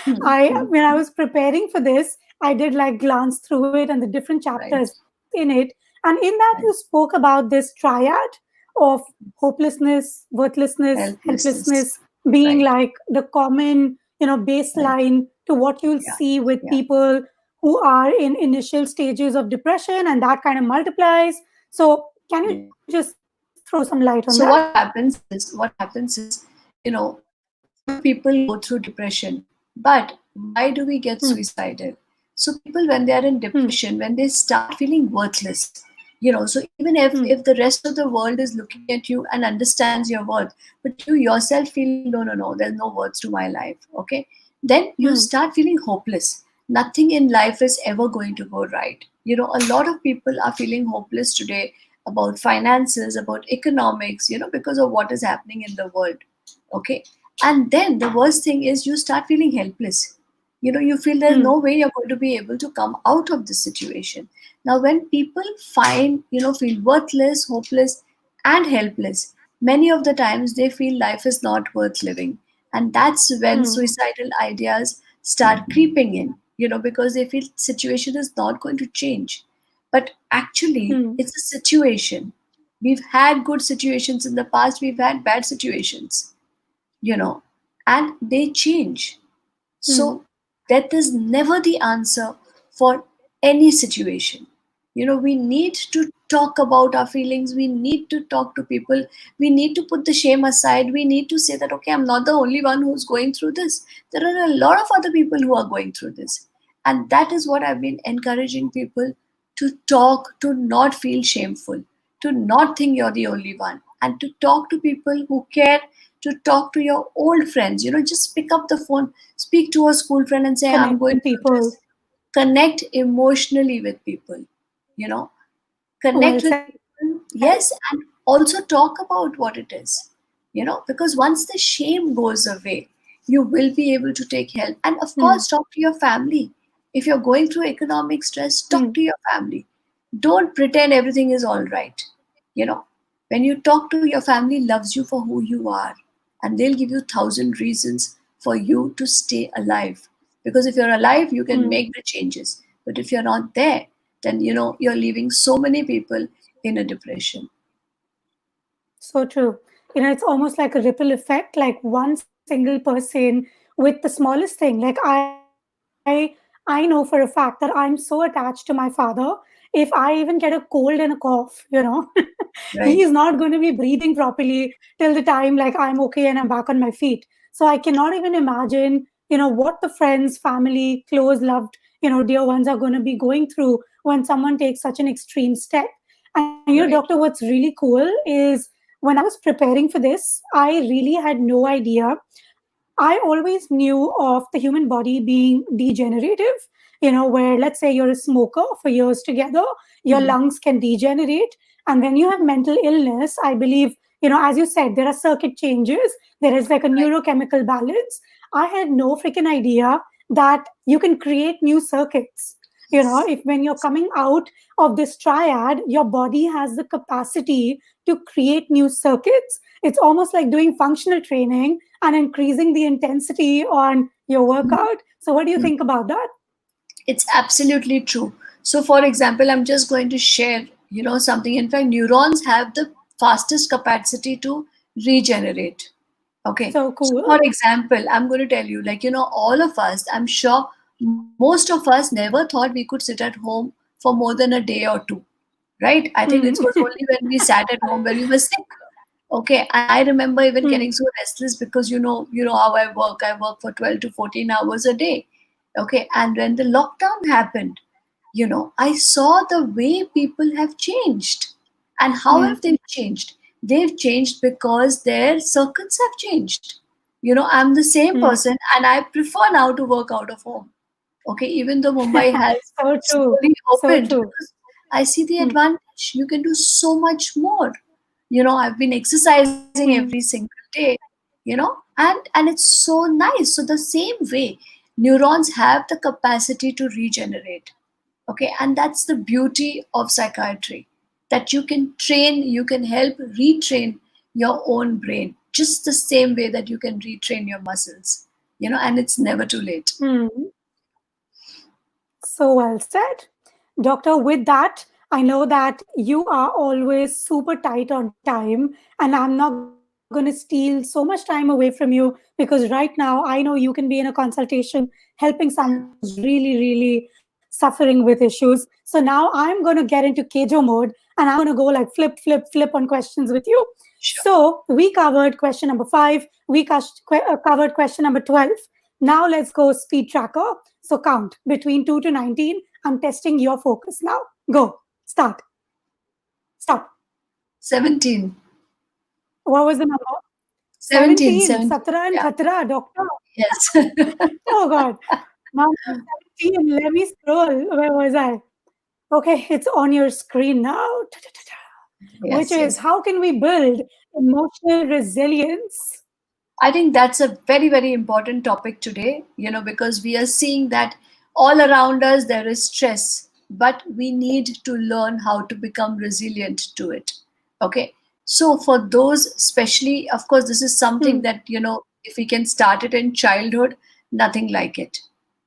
C: hmm,
A: I
C: hmm.
A: When I was preparing for this, I did like glance through it and the different chapters
C: Right,
A: in it. And in that, you
C: right.
A: spoke about this triad of hopelessness, worthlessness, helplessness
C: Helplessness.
A: being
C: Right.
A: like the common,
C: Right.
A: baseline to what you'll
C: Yeah.
A: see with
C: Yeah.
A: people who are in initial stages of depression, and that kind of multiplies. So, can you
C: Yeah.
A: just throw some light on that?
C: So what happens is, few people go through depression, but why do we get
A: Hmm.
C: suicidal? So people, when they are in
A: Hmm.
C: depression, when they start feeling worthless, so even if
A: Hmm.
C: if the rest of the world is looking at you and understands your worth, but you yourself feel, no, no, no, there's no worth to my life. Okay, then you
A: Hmm.
C: start feeling hopeless. Nothing in life is ever going to go right. A lot of people are feeling hopeless today about finances, about economics, because of what is happening in the world. Okay. And then the worst thing is you start feeling helpless. You feel there's
A: Hmm.
C: no way you're going to be able to come out of this situation. Now, when people feel worthless, hopeless, and helpless, many of the times they feel life is not worth living. And that's when
A: Hmm.
C: suicidal ideas start creeping in, because they feel situation is not going to change. But actually,
A: Hmm.
C: it's a situation. We've had good situations in the past, we've had bad situations, you know, and they change.
A: Hmm.
C: So, death is never the answer for any situation. We need to talk about our feelings, we need to talk to people, we need to put the shame aside, we need to say that, okay, I'm not the only one who's going through this. There are a lot of other people who are going through this. And that is what I've been encouraging people to talk, to not feel shameful, to not think you're the only one, and to talk to people who care, to talk to your old friends. Just pick up the phone, speak to a school friend and say, I'm
A: Connect
C: going
A: with
C: through
A: people.
C: this. Connect emotionally with people, you know,
A: Well
C: connect with
A: said.
C: people, yes, and also talk about what it is, because once the shame goes away, you will be able to take help. And of
A: Hmm.
C: course, talk to your family. If you're going through economic stress,
A: Hmm.
C: talk to your family. Don't pretend everything is all right. You know, when you talk to your family, loves you for who you are, and they'll give you 1,000 reasons for you to stay alive. Because if you're alive, you can
A: Hmm.
C: make the changes. But if you're not there, then you're leaving so many people in a depression.
A: So true. It's almost like a ripple effect, like one single person with the smallest thing. Like I know for a fact that I'm so attached to my father. If I even get a cold and a cough, he's not
C: Right.
A: going to be breathing properly till the time like I'm okay and I'm back on my feet. So I cannot even imagine, what the friends, family, close, loved, dear ones are going to be going through when someone takes such an extreme step. And doctor,
C: Right.
A: what's really cool is when I was preparing for this, I really had no idea. I always knew of the human body being degenerative, where let's say you're a smoker for years together, your
C: Hmm.
A: lungs can degenerate. And when you have mental illness, I believe, as you said, there are circuit changes, there is like a
C: Right.
A: neurochemical balance. I had no freaking idea that you can create new circuits. If when you're coming out of this triad, your body has the capacity to create new circuits. It's almost like doing functional training and increasing the intensity on your workout. So, what do you
C: Hmm.
A: think about that?
C: It's absolutely true. So, for example, I'm just going to share, something. In fact, neurons have the fastest capacity to regenerate. Okay.
A: So
C: So, for
A: cool.
C: example, I'm going to tell you, like, all of us, I'm sure most of us never thought we could sit at home for more than a day or two, right? I think it
A: Hmm.
C: was only when we sat at home when we were sick. Okay, I remember even
A: Hmm.
C: getting so restless because you know how I work. I work for 12 to 14 hours a day. Okay, and when the lockdown happened, I saw the way people have changed. And how
A: Hmm.
C: have they changed? They've changed because their circuits have changed. I'm the same
A: Hmm.
C: person and I prefer now to work out of home. Okay, even though Mumbai has
A: So true.
C: slowly
A: So
C: opened,
A: true.
C: because I see the
A: Hmm.
C: advantage. You can do so much more. I've been exercising every
A: Hmm.
C: single day, and it's so nice. So the same way, neurons have the capacity to regenerate. Okay, and that's the beauty of psychiatry, that you can train, you can help retrain your own brain just the same way that you can retrain your muscles, and it's never too late.
A: Hmm. So well said. Doctor, with that, I know that you are always super tight on time, and I'm not going to steal so much time away from you because right now I know you can be in a consultation helping someone who's really, really suffering with issues. So now I'm going to get into Kejo mode and I'm going to go like flip, flip, flip on questions with you.
C: Sure.
A: So we covered question number 5, covered question number 12. Now let's go speed tracker. So count between 2 to 19. I'm testing your focus now. Go. Start. Stop.
C: 17.
A: What was the number?
C: 17,
A: 17,
C: 17.
A: Satara and
C: Yeah.
A: Khatra, doctor.
C: Yes.
A: Oh God. Now 17. Let me scroll. Where was I? Okay, it's on your screen now. Which
C: Yes,
A: is
C: yes.
A: how can we build emotional resilience?
C: I think that's a very, very important topic today, because we are seeing that all around us there is stress, but we need to learn how to become resilient to it. Okay. So, for those, especially, of course, this is something
A: Hmm.
C: that, if we can start it in childhood, nothing like it.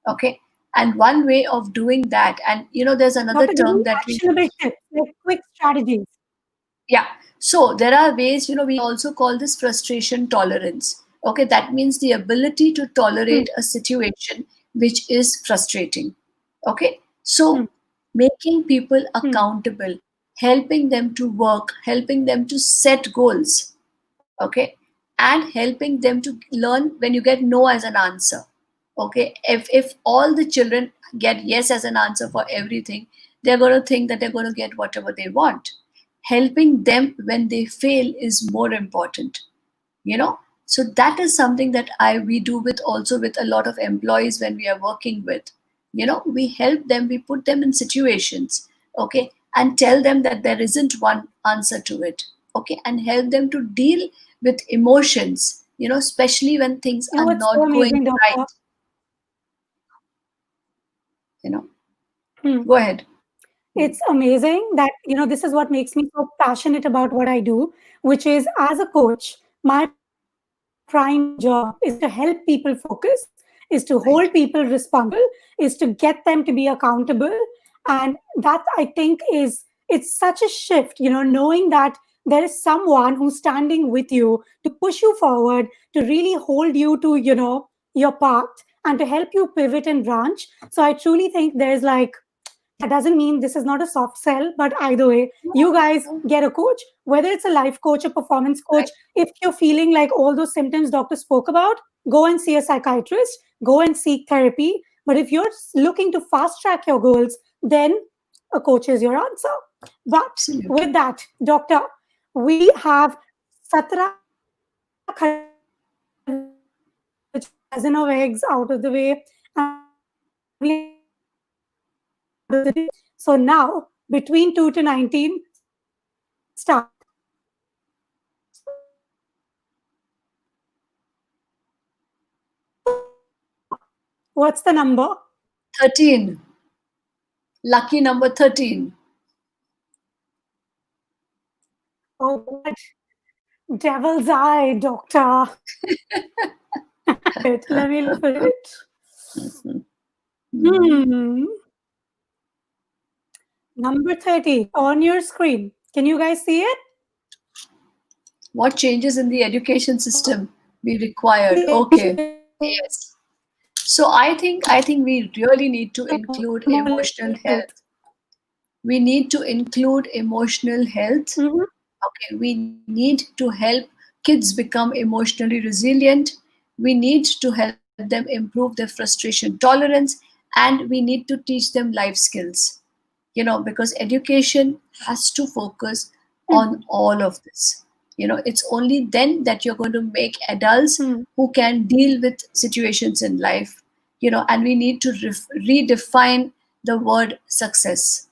C: Okay. And one way of doing that, and, there's another
A: Doctor, give me
C: term that we
A: actionable tips, like quick strategies.
C: yeah. So there are ways, we also call this frustration tolerance. Okay, that means the ability to
A: Hmm.
C: tolerate a situation which is frustrating. Okay, so
A: Hmm.
C: making people
A: Hmm.
C: accountable, helping them to work, helping them to set goals. Okay, and helping them to learn when you get no as an answer. Okay, if all the children get yes as an answer for everything, they're going to think that they're going to get whatever they want. Helping them when they fail is more important, you know so that is something that I we do with also with a lot of employees when we are working with. We help them, we put them in situations, okay, and tell them that there isn't one answer to it, okay, and help them to deal with emotions, especially when things
A: You know
C: are
A: what's so
C: not going
A: amazing, doctor?
C: right. you know
A: Hmm.
C: Go ahead.
A: It's amazing that, this is what makes me so passionate about what I do, which is as a coach, my prime job is to help people focus, is to hold people
C: Right.
A: responsible, is to get them to be accountable. And that I think it's such a shift, knowing that there is someone who's standing with you to push you forward, to really hold you to, your path and to help you pivot and branch. So I truly think there's like that doesn't mean this is not a soft sell, but either way,
C: No,
A: you guys
C: no,
A: get a coach, whether it's a life coach, a performance coach.
C: right.
A: If you're feeling like all those symptoms doctor spoke about, go and see a psychiatrist, go and seek therapy. But if you're looking to fast track your goals, then a coach is your answer. But
C: Absolutely.
A: with that, doctor, we have Satra Khatra, which is a dozen of eggs out of the way, and we have Anjali Chhabria, which is a lovely lady who's also out of the way. So now, between 2 to 19, start. What's the number?
C: 13. Lucky number 13.
A: Oh, what? Devil's eye, doctor. Wait, let me look for it.
C: Mhm.
A: Hmm. Number 13 on your screen. Can you guys see it?
C: What changes in the education system we required?
A: Education.
C: Okay. Yes. So I think we really need to include
A: Emotional
C: emotional
A: health.
C: health. We need to include emotional health.
A: Mhm.
C: Okay, we need to help kids become emotionally resilient. We need to help them improve their frustration tolerance, and we need to teach them life skills. Because education has to focus
A: Hmm.
C: on all of this. It's only then that you're going to make adults
A: Hmm.
C: who can deal with situations in life. And we need to redefine the word success,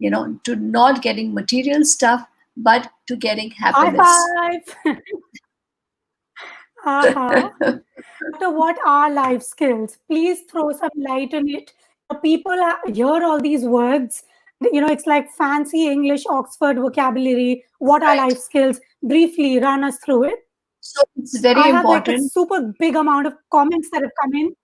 C: to not getting material stuff, but to getting
A: High
C: happiness.
A: five. Uh-huh. Doctor, what are life skills? Please throw some light on it. People hear all these words. It's like fancy English Oxford vocabulary. What are
C: Right.
A: life skills? Briefly, run us through it.
C: So it's very
A: I have like a
C: important.
A: super big amount of comments that have come in.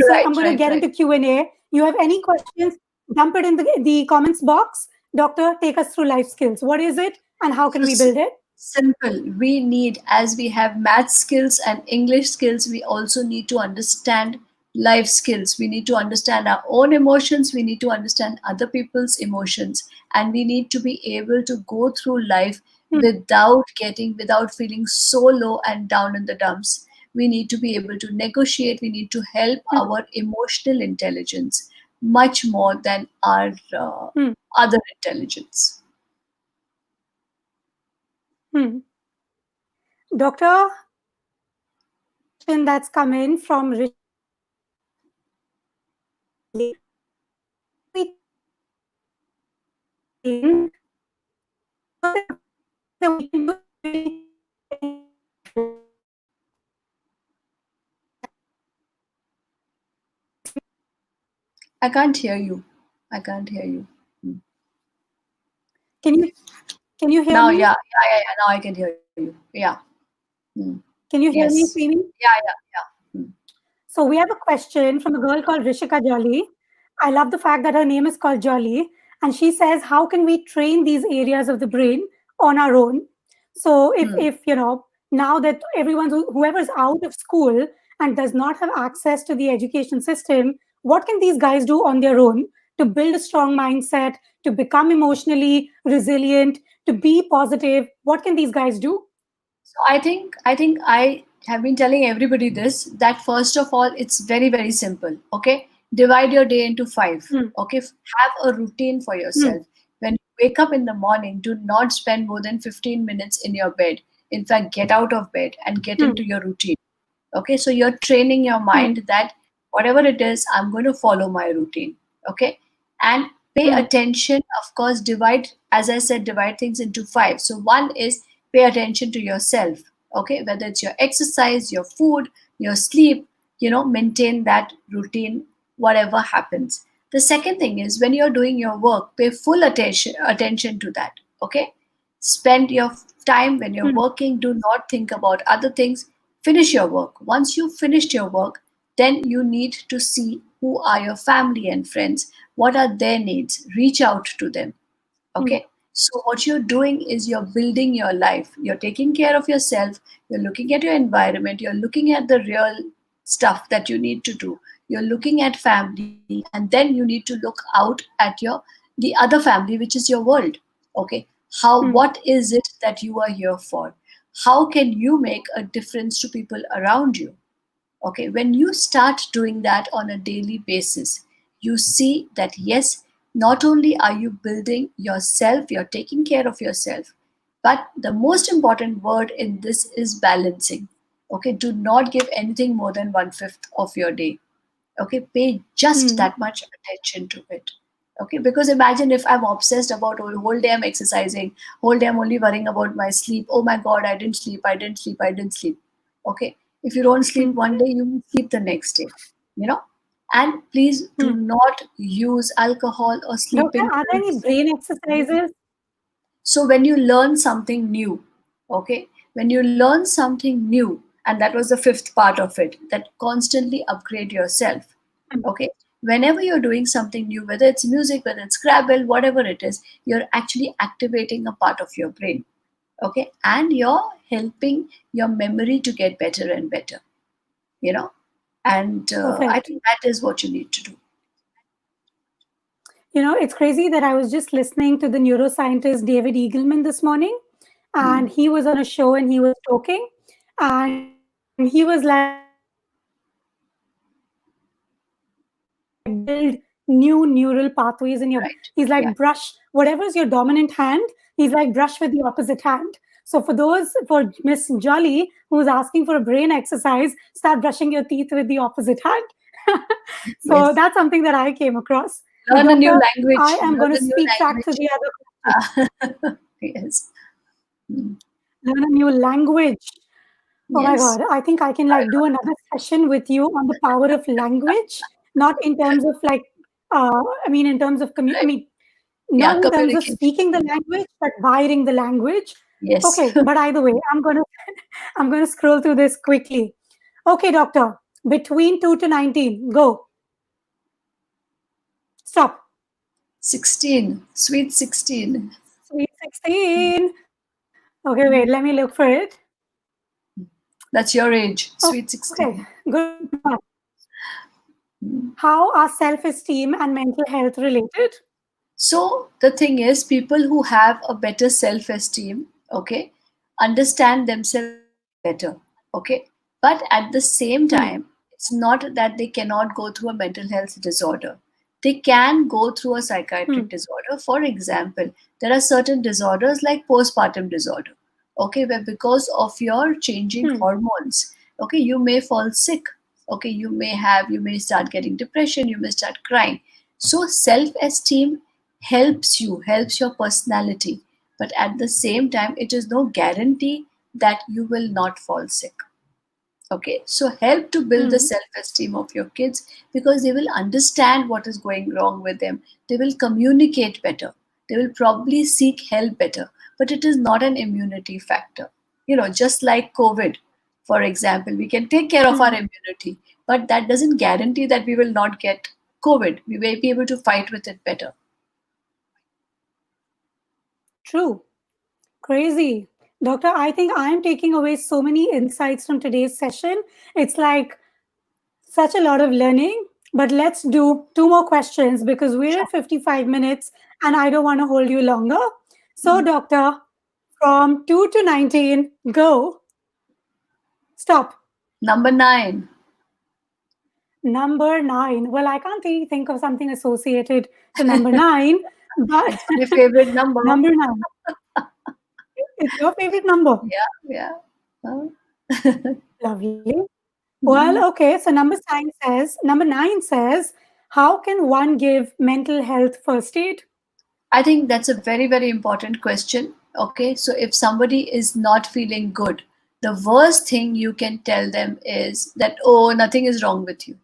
A: So I'm
C: Right,
A: going to
C: right,
A: get
C: right.
A: into Q&A. You have any questions, dump it in the comments box. Doctor, take us through life skills. What is it and how can
C: So
A: we build it?
C: simple. We need, as we have math skills and English skills, we also need to understand life skills. We need to understand our own emotions. We need to understand other people's emotions. And we need to be able to go through life
A: Hmm,
C: without feeling so low and down in the dumps. We need to be able to negotiate. We need to help
A: hmm,
C: our emotional intelligence much more than our
A: hmm,
C: other intelligence.
A: hmm. Doctor, question that's come in from Rishika Jolly. How can we train these areas of the brain on our own? So, if you know, now that what can be something that we can do immediately to get these areas of the brain working
C: I can't hear you. I can't hear you. Hmm.
A: Can you hear
C: Now,
A: me?
C: yeah. Now I can hear you. Yeah. Hmm.
A: Can you hear
C: Yes.
A: me, Srini?
C: Yeah. Hmm.
A: So we have a question from a girl called Rishika Jolly. I love the fact that her name is called Jolly. And she says, how can we train these areas of the brain on our own? So
C: Hmm.
A: if you know, now that whoever's out of school and does not have access to the education system, what can these guys do on their own to build a strong mindset, to become emotionally resilient, to be positive? What can these guys do?
C: So I think I have been telling everybody this, that first of all it's very simple. Okay, divide your day into five.
A: Hmm,
C: Okay, have a routine for
A: hmm,
C: yourself. When you wake up in the morning, do not spend more than 15 minutes in your bed. In fact, get out of bed and get
A: hmm,
C: into your routine. Okay, so you're training your
A: hmm,
C: mind that whatever it is, I'm going to follow my routine. Okay, and pay
A: hmm,
C: attention. Of course, divide, as I said, divide things into five. So one is pay attention to yourself. Okay, whether it's your exercise, your food, your sleep, maintain that routine, whatever happens. The second thing is when you're doing your work, pay full attention to that. Okay, spend your time when you're
A: hmm,
C: working, do not think about other things. Finish your work. Once you've finished your work, then you need to see who are your family and friends, what are their needs, reach out to them.
A: hmm,
C: Okay, so what you're doing is you're building your life, you're taking care of yourself, you're looking at your environment, you're looking at the real stuff that you need to do, you're looking at family, and then you need to look out at the other family, which is your world. Okay,
A: hmm,
C: what is it that you are here for? How can you make a difference to people around you? Okay, when you start doing that on a daily basis, you see that yes, not only are you building yourself, you're taking care of yourself, but the most important word in this is balancing. Okay, do not give anything more than one fifth of your day. Okay, pay just
A: hmm,
C: that much attention to it. Okay, because imagine if I'm obsessed about whole day I'm exercising, whole day I'm only worrying about my sleep. Oh my god, I didn't sleep. Okay, if you don't
A: hmm,
C: sleep one day, you will sleep the next day. you know and please do
A: hmm.
C: not use alcohol or
A: Doctor,
C: sleeping
A: are there any
C: pills.
A: brain exercises?
C: So when you learn something new, okay, when you learn something new, and that was the fifth part of it, that constantly upgrade yourself.
A: Hmm,
C: Okay, whenever you're doing something new, whether it's music, whether it's Scrabble, whatever it is, you're actually activating a part of your brain. Okay, and you're helping your memory to get better and better. You know, and I
A: perfect.
C: think that is what you need to do.
A: You know, it's crazy that I was just listening to the neuroscientist David Eagleman this morning,
C: Hmm.
A: and he was on a show and he was talking, and he was like, build new neural pathways in your.
C: Right.
A: He's
C: Yeah.
A: like, brush whatever's your dominant hand. He's like, brush with the opposite hand. So for Miss Jolly who's asking for a brain exercise, start brushing your teeth with the opposite hand. So
C: Yes.
A: that's something that I came across. But
C: Learn a new
A: doctor, I
C: language.
A: am
C: Learn
A: going to
C: a new
A: speak back to
C: language.
A: the other question.
C: Yes. Mm.
A: Learn a new language. Oh my
C: Yes.
A: God, I think I can like do another session with you on the power of language, not in terms of like, I mean, in terms of I
C: Right.
A: mean,
C: Yeah.
A: not in terms of
C: Communication.
A: speaking the language, but wiring the language.
C: Yes.
A: Okay, but either way, I'm gonna scroll through this quickly. Okay, doctor, between 2 to 19, go. Stop.
C: 16. Sweet 16.
A: Sweet 16. Okay, wait, let me look for it.
C: That's your age. Sweet
A: Okay,
C: 16.
A: good one. How are self-esteem and mental health related?
C: So the thing is, people who have a better self-esteem, okay, understand themselves better, okay. But at the same
A: Hmm,
C: time, it's not that they cannot go through a mental health disorder. They can go through a
A: hmm,
C: psychiatric disorder. For example, there are certain disorders like postpartum disorder, okay, where because of your changing
A: hmm,
C: hormones, Okay, you may fall sick. Okay, you may start getting depression, you may start crying. So self esteem helps your personality, but at the same time it is no guarantee that you will not fall sick. Okay, so help to build the
A: Hmm.
C: self esteem of your kids, because they will understand what is going wrong with them. They will communicate better. They will probably seek help better. But it is not an immunity factor. Just like COVID, for example, we can take care of our
A: Hmm.
C: immunity, but that doesn't guarantee that we will not get COVID. We may be able to fight with it better.
A: True. Crazy. Doctor, I think I'm taking away so many insights from today's session. It's like such a lot of learning. But let's do two more questions because we're
C: Sure.
A: at 55 minutes and I don't want to hold you longer. So,
C: Mhm.
A: doctor, from 2 to 19, go. Stop.
C: Number 9.
A: Number 9. Well, I can't really think of something associated to number 9, but
C: It's my favorite number.
A: number 9. It's your favorite number.
C: Yeah, yeah.
A: Lovely.
C: Mhm.
A: Well, okay. So number 9 says, how can one give mental health first aid?
C: I think that's a very, very important question. Okay, so if somebody is not feeling good, the worst thing you can tell them is that, oh, nothing is wrong with you.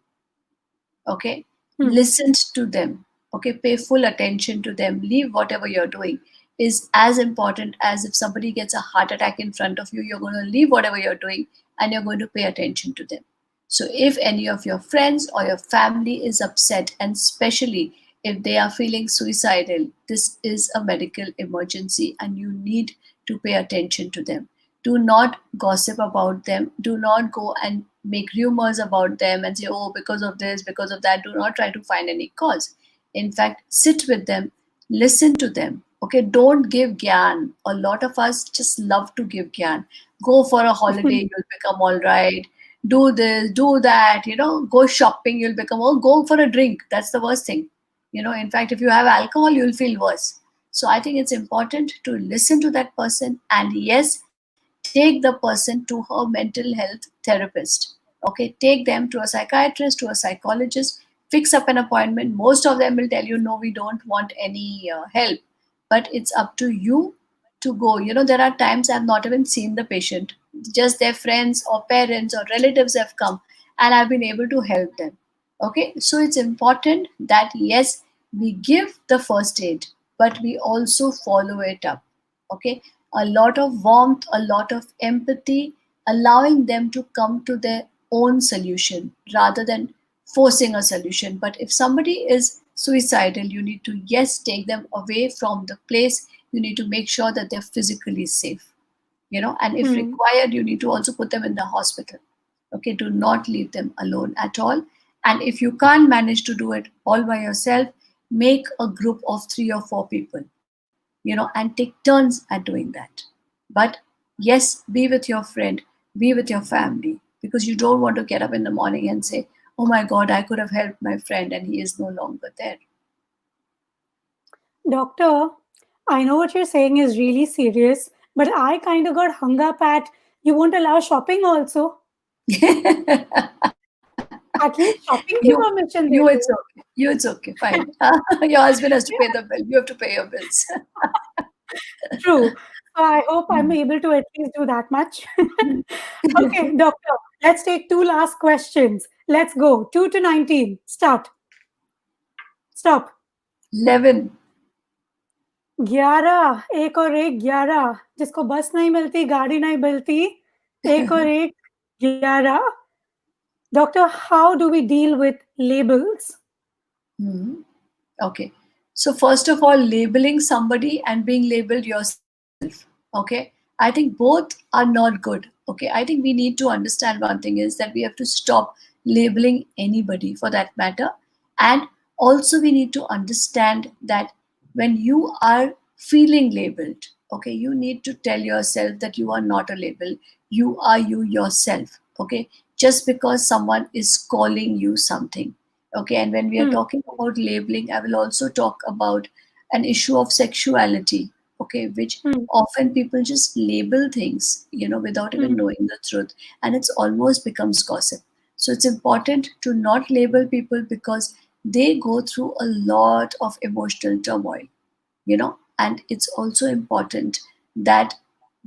C: Okay,
A: Hmm.
C: listen to them. Okay, pay full attention to them. Leave whatever you're doing is as important as if somebody gets a heart attack in front of you, you're going to leave whatever you're doing and you're going to pay attention to them. So if any of your friends or your family is upset, and especially if they are feeling suicidal, this is a medical emergency and you need to pay attention to them. Do not gossip about them. Do not go and make rumors about them and say, oh, because of this, because of that. Do not try to find any cause. In fact, sit with them, listen to them. Okay, don't give gyan. A lot of us just love to give gyan. Go for a holiday, you'll become all right. Do this, do that, go shopping, you'll become, oh, go for a drink. That's the worst thing. In fact, if you have alcohol, you'll feel worse. So I think it's important to listen to that person, and yes, take the person to her mental health therapist. Okay, take them to a psychiatrist, to a psychologist, fix up an appointment. Most of them will tell you, no, we don't want any help, but it's up to you to go. There are times I've not even seen the patient, just their friends or parents or relatives have come, and I've been able to help them. Okay, so it's important that yes, we give the first aid, but we also follow it up. Okay, a lot of warmth, a lot of empathy, allowing them to come to their own solution rather than forcing a solution. But if somebody is suicidal, you need to, yes, take them away from the place. You need to make sure that they're physically safe, and if
A: Hmm.
C: required, you need to also put them in the hospital. Okay, do not leave them alone at all. And if you can't manage to do it all by yourself, make a group of 3 or 4 people, and take turns at doing that. But yes, be with your friend, be with your family, because you don't want to get up in the morning and say, oh my God, I could have helped my friend and he is no longer there.
A: Doctor, I know what you're saying is really serious, but I kind of got hung up at you won't allow shopping also. At least shopping की permission
C: You
A: they
C: it's
A: दो.
C: okay, it's okay, fine. Your husband has to pay the bill, you have to pay your bills.
A: True. So I hope I'm able to at least do that much. Okay, doctor, let's take two last questions. Let's go. 2 to 19. Start. Stop.
C: 11.
A: 11, एक और एक 11, जिसको बस नहीं मिलती, गाड़ी नहीं मिलती, एक और एक 11. Doctor, how do we deal with labels?
C: Hmm. Okay. So first of all, labeling somebody and being labeled yourself. Okay. I think both are not good. Okay. I think we need to understand one thing is that we have to stop labeling anybody for that matter. And also we need to understand that when you are feeling labeled, okay, you need to tell yourself that you are not a label. You are you yourself. Okay. Just because someone is calling you something. Okay, and when we are
A: Hmm.
C: talking about labeling, I will also talk about an issue of sexuality. okay, which
A: Hmm.
C: often people just label things, without even
A: Hmm.
C: knowing the truth, and it's almost becomes gossip. So it's important to not label people because they go through a lot of emotional turmoil, and it's also important that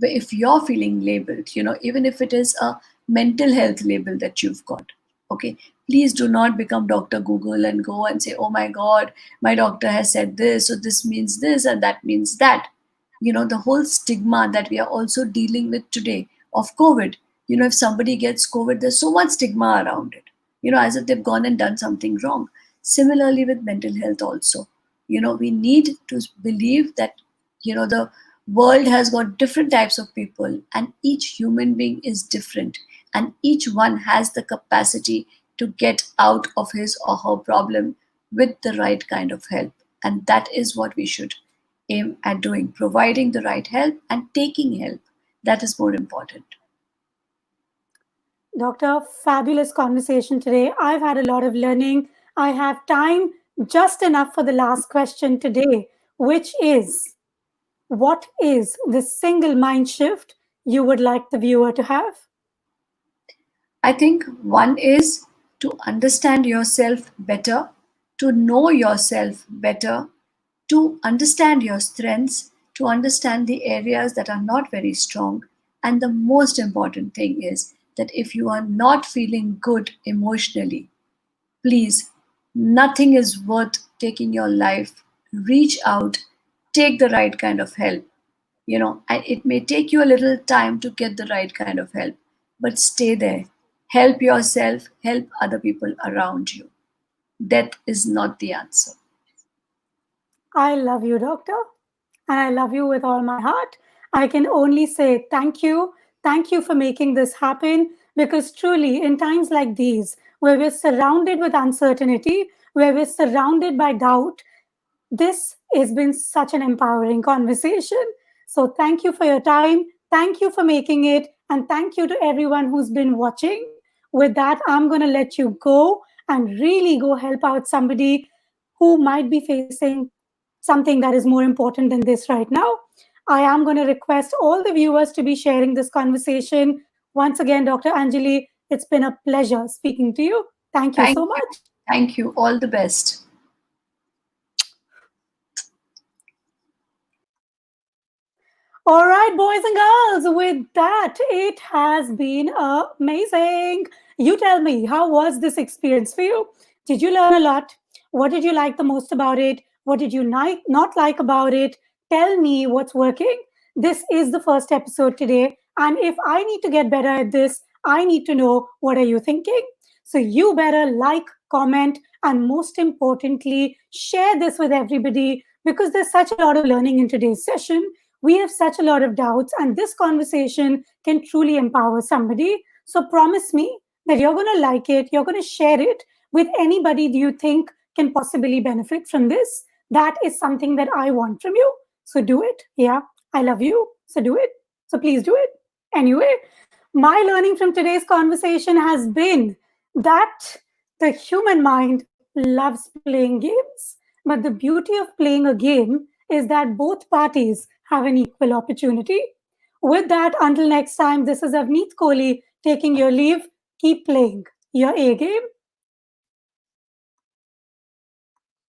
C: if you're feeling labeled, even if it is a mental health label that you've got, okay, please do not become Dr. Google and go and say, oh my God, my doctor has said this, so this means this and that means that. The whole stigma that we are also dealing with today of COVID, if somebody gets COVID, there's so much stigma around it, as if they've gone and done something wrong. Similarly with mental health also, we need to believe that, the world has got different types of people, and each human being is different, and each one has the capacity to get out of his or her problem with the right kind of help. And that is what we should aim at doing, providing the right help and taking help. That is more important.
A: Doctor, fabulous conversation today. I've had a lot of learning. I have time just enough for the last question today, which is, what is the single mind shift you would like the viewer to have?
C: I think one is to understand yourself better, to know yourself better, to understand your strengths, to understand the areas that are not very strong. And the most important thing is that if you are not feeling good emotionally, please, nothing is worth taking your life. Reach out, take the right kind of help. And it may take you a little time to get the right kind of help, but stay there. Help yourself, help other people around you. Death is not the answer.
A: I love you, Doctor, and I love you with all my heart. I can only say thank you. Thank you for making this happen because truly, in times like these, where we're surrounded with uncertainty, where we're surrounded by doubt, this has been such an empowering conversation. So, thank you for your time. Thank you for making it. And thank you to everyone who's been watching. With that, I'm going to let you go and really go help out somebody who might be facing something that is more important than this right now. I am going to request all the viewers to be sharing this conversation. Once again, Dr. Anjali, it's been a pleasure speaking to you. Thank you
C: Thank
A: so
C: you.
A: much.
C: Thank you. All the best.
A: All right, boys and girls, with that, it has been amazing. You tell me, how was this experience for you? Did you learn a lot? What did you like the most about it? What did you not like about it? Tell me what's working. This is the first episode today, and if I need to get better at this, I need to know what are you thinking. So you better like, comment, and most importantly, share this with everybody because there's such a lot of learning in today's session. We have such a lot of doubts, and this conversation can truly empower somebody. So promise me that you're going to like it, you're going to share it with anybody you think can possibly benefit from this. That is something that I want from you. So do it. Yeah, I love you. So do it. So please do it. Anyway, my learning from today's conversation has been that the human mind loves playing games. But the beauty of playing a game is that both parties have an equal opportunity. With that, until next time, this is Avneet Kohli taking your leave. Keep playing your A game.